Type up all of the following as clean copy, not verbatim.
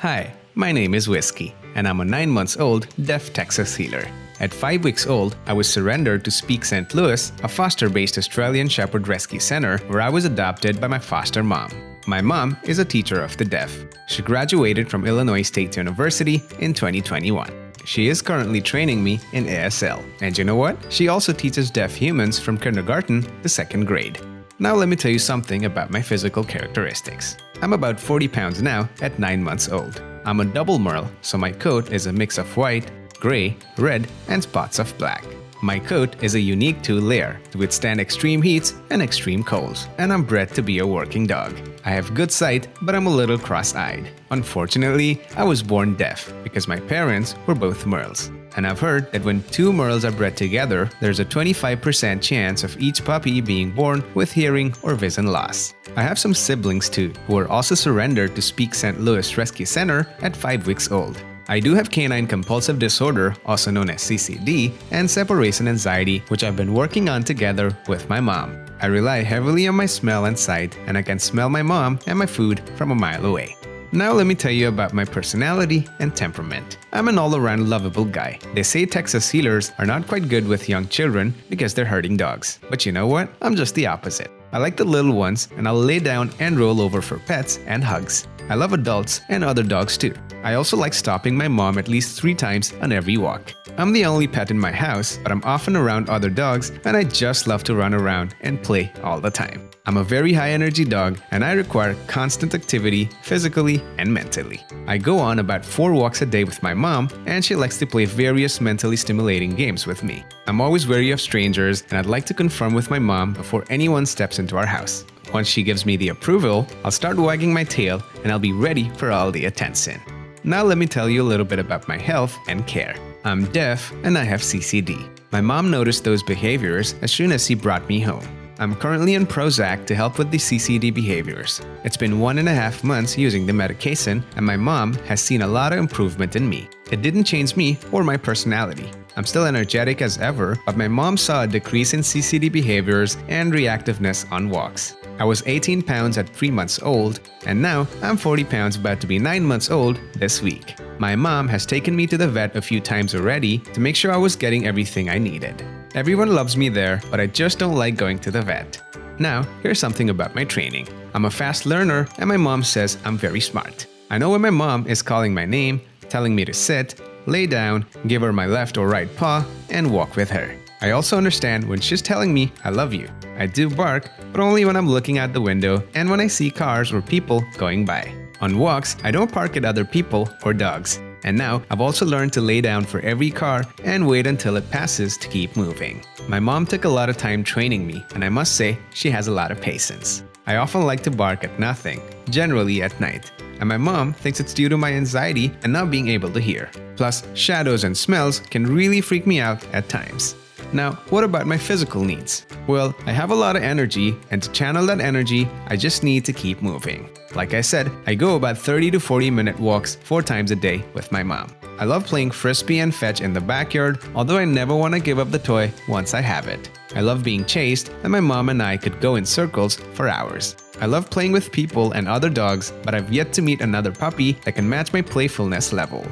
Hi, my name is Whiskey, and I'm a 9 months old deaf Texas healer. At 5 weeks old, I was surrendered to Speak St. Louis, a foster-based Australian Shepherd Rescue Center where I was adopted by my foster mom. My mom is a teacher of the deaf. She graduated from Illinois State University in 2021. She is currently training me in ASL. And you know what? She also teaches deaf humans from kindergarten to 2nd grade. Now let me tell you something about my physical characteristics. I'm about 40 pounds now at 9 months old. I'm a double merle, so my coat is a mix of white, gray, red, and spots of black. My coat is a unique 2-layer to withstand extreme heats and extreme colds, and I'm bred to be a working dog. I have good sight, but I'm a little cross-eyed. Unfortunately, I was born deaf because my parents were both merles. And I've heard that when 2 merles are bred together, there's a 25% chance of each puppy being born with hearing or vision loss. I have some siblings too, who were also surrendered to Speak St. Louis Rescue Center at 5 weeks old. I do have canine compulsive disorder, also known as CCD, and separation anxiety, which I've been working on together with my mom. I rely heavily on my smell and sight, and I can smell my mom and my food from a mile away. Now let me tell you about my personality and temperament. I'm an all-around lovable guy. They say Texas healers are not quite good with young children because they're hurting dogs. But you know what? I'm just the opposite. I like the little ones, and I'll lay down and roll over for pets and hugs. I love adults and other dogs too. I also like stopping my mom at least 3 times on every walk. I'm the only pet in my house, but I'm often around other dogs, and I just love to run around and play all the time. I'm a very high-energy dog, and I require constant activity physically and mentally. I go on about 4 walks a day with my mom, and she likes to play various mentally stimulating games with me. I'm always wary of strangers, and I'd like to confirm with my mom before anyone steps into our house. Once she gives me the approval, I'll start wagging my tail, and I'll be ready for all the attention. Now let me tell you a little bit about my health and care. I'm deaf and I have CCD. My mom noticed those behaviors as soon as she brought me home. I'm currently on Prozac to help with the CCD behaviors. It's been 1.5 months using the medication, and my mom has seen a lot of improvement in me. It didn't change me or my personality. I'm still energetic as ever, but my mom saw a decrease in CCD behaviors and reactiveness on walks. I was 18 pounds at 3 months old, and now I'm 40 pounds about to be 9 months old this week. My mom has taken me to the vet a few times already to make sure I was getting everything I needed. Everyone loves me there, but I just don't like going to the vet. Now, here's something about my training. I'm a fast learner, and my mom says I'm very smart. I know when my mom is calling my name, telling me to sit, lay down, give her my left or right paw, and walk with her. I also understand when she's telling me I love you. I do bark, but only when I'm looking out the window and when I see cars or people going by. On walks, I don't park at other people or dogs. And now, I've also learned to lay down for every car and wait until it passes to keep moving. My mom took a lot of time training me, and I must say, she has a lot of patience. I often like to bark at nothing, generally at night. And my mom thinks it's due to my anxiety and not being able to hear. Plus, shadows and smells can really freak me out at times. Now, what about my physical needs? Well, I have a lot of energy, and to channel that energy, I just need to keep moving. Like I said, I go about 30 to 40-minute walks 4 times a day with my mom. I love playing frisbee and fetch in the backyard, although I never want to give up the toy once I have it. I love being chased, and my mom and I could go in circles for hours. I love playing with people and other dogs, but I've yet to meet another puppy that can match my playfulness level.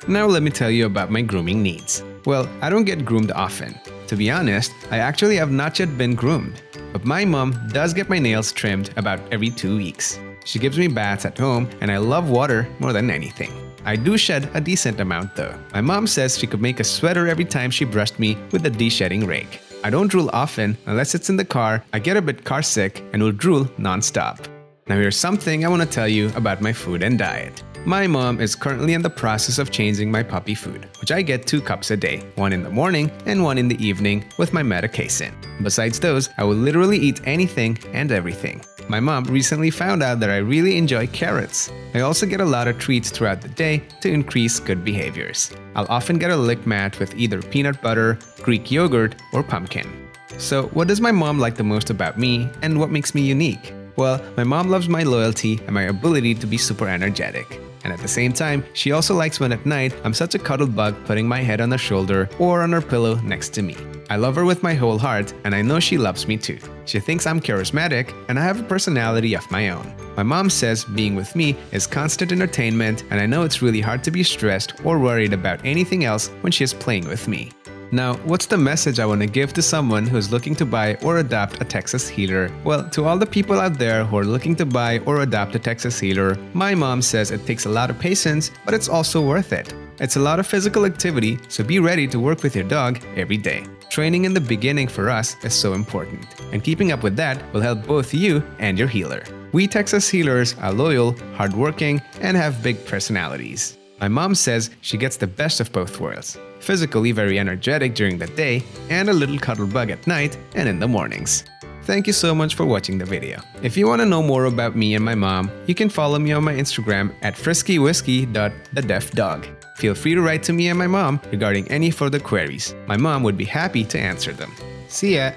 Now let me tell you about my grooming needs. Well, I don't get groomed often. To be honest, I actually have not yet been groomed. But my mom does get my nails trimmed about every 2 weeks. She gives me baths at home, and I love water more than anything. I do shed a decent amount though. My mom says she could make a sweater every time she brushed me with a de-shedding rake. I don't drool often unless it's in the car. I get a bit car sick and will drool non-stop. Now here's something I want to tell you about my food and diet. My mom is currently in the process of changing my puppy food, which I get 2 cups a day, 1 in the morning and 1 in the evening with my medication. Besides those, I will literally eat anything and everything. My mom recently found out that I really enjoy carrots. I also get a lot of treats throughout the day to increase good behaviors. I'll often get a lick mat with either peanut butter, Greek yogurt, or pumpkin. So what does my mom like the most about me, and what makes me unique? Well, my mom loves my loyalty and my ability to be super energetic. And at the same time, she also likes when at night I'm such a cuddle bug putting my head on her shoulder or on her pillow next to me. I love her with my whole heart, and I know she loves me too. She thinks I'm charismatic, and I have a personality of my own. My mom says being with me is constant entertainment, and I know it's really hard to be stressed or worried about anything else when she is playing with me. Now, what's the message I want to give to someone who's looking to buy or adopt a Texas Heeler? Well, to all the people out there who are looking to buy or adopt a Texas Heeler, my mom says it takes a lot of patience, but it's also worth it. It's a lot of physical activity, so be ready to work with your dog every day. Training in the beginning for us is so important, and keeping up with that will help both you and your heeler. We Texas Heelers are loyal, hardworking, and have big personalities. My mom says she gets the best of both worlds. Physically very energetic during the day, and a little cuddle bug at night and in the mornings. Thank you so much for watching the video. If you want to know more about me and my mom, you can follow me on my Instagram at friskywhiskey.thedeafdog. Feel free to write to me and my mom regarding any further queries. My mom would be happy to answer them. See ya!